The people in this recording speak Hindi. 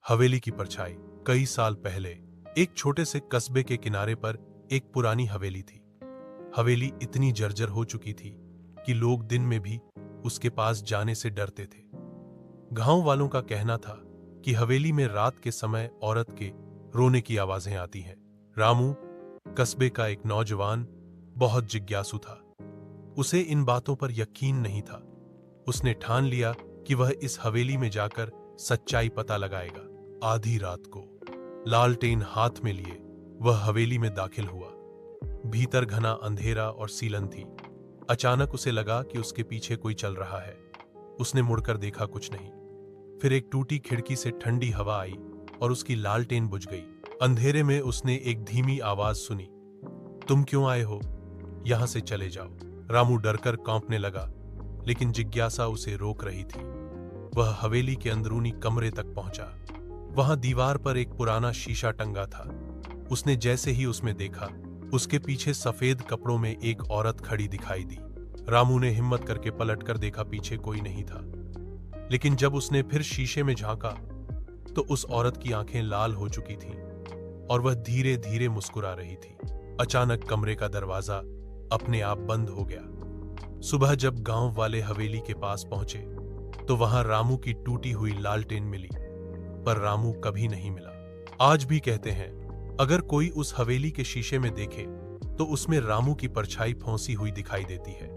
हवेली की परछाई। कई साल पहले एक छोटे से कस्बे के किनारे पर एक पुरानी हवेली थी। हवेली इतनी जर्जर हो चुकी थी कि लोग दिन में भी उसके पास जाने से डरते थे। गांव वालों का कहना था कि हवेली में रात के समय औरत के रोने की आवाजें आती हैं। रामू, कस्बे का एक नौजवान, बहुत जिज्ञासु था। उसे इन बातों पर यकीन नहीं था। उसने ठान लिया कि वह इस हवेली में जाकर सच्चाई पता लगाएगा। आधी रात को लालटेन हाथ में लिए वह हवेली में दाखिल हुआ। भीतर घना अंधेरा और सीलन थी। अचानक उसे लगा कि उसके पीछे कोई चल रहा है। उसने मुड़कर देखा, कुछ नहीं। फिर एक टूटी खिड़की से ठंडी हवा आई और उसकी लालटेन बुझ गई। अंधेरे में उसने एक धीमी आवाज सुनी, तुम क्यों आए हो? यहां से चले जाओ। रामू डरकर कांपने लगा, लेकिन जिज्ञासा उसे रोक रही थी। वह हवेली के अंदरूनी कमरे तक पहुंचा। वहां दीवार पर एक पुराना शीशा टंगा था। उसने जैसे ही उसमें देखा, उसके पीछे सफेद कपड़ों में एक औरत खड़ी दिखाई दी। रामू ने हिम्मत करके पलटकर देखा, पीछे कोई नहीं था। लेकिन जब उसने फिर शीशे में झांका तो उस औरत की आंखें लाल हो चुकी थीं और वह धीरे धीरे मुस्कुरा रही थी। अचानक कमरे का दरवाजा अपने आप बंद हो गया। सुबह जब गांव वाले हवेली के पास पहुंचे तो वहां रामू की टूटी हुई लालटेन मिली, पर रामू कभी नहीं मिला। आज भी कहते हैं, अगर कोई उस हवेली के शीशे में देखे तो उसमें रामू की परछाई फंसी हुई दिखाई देती है।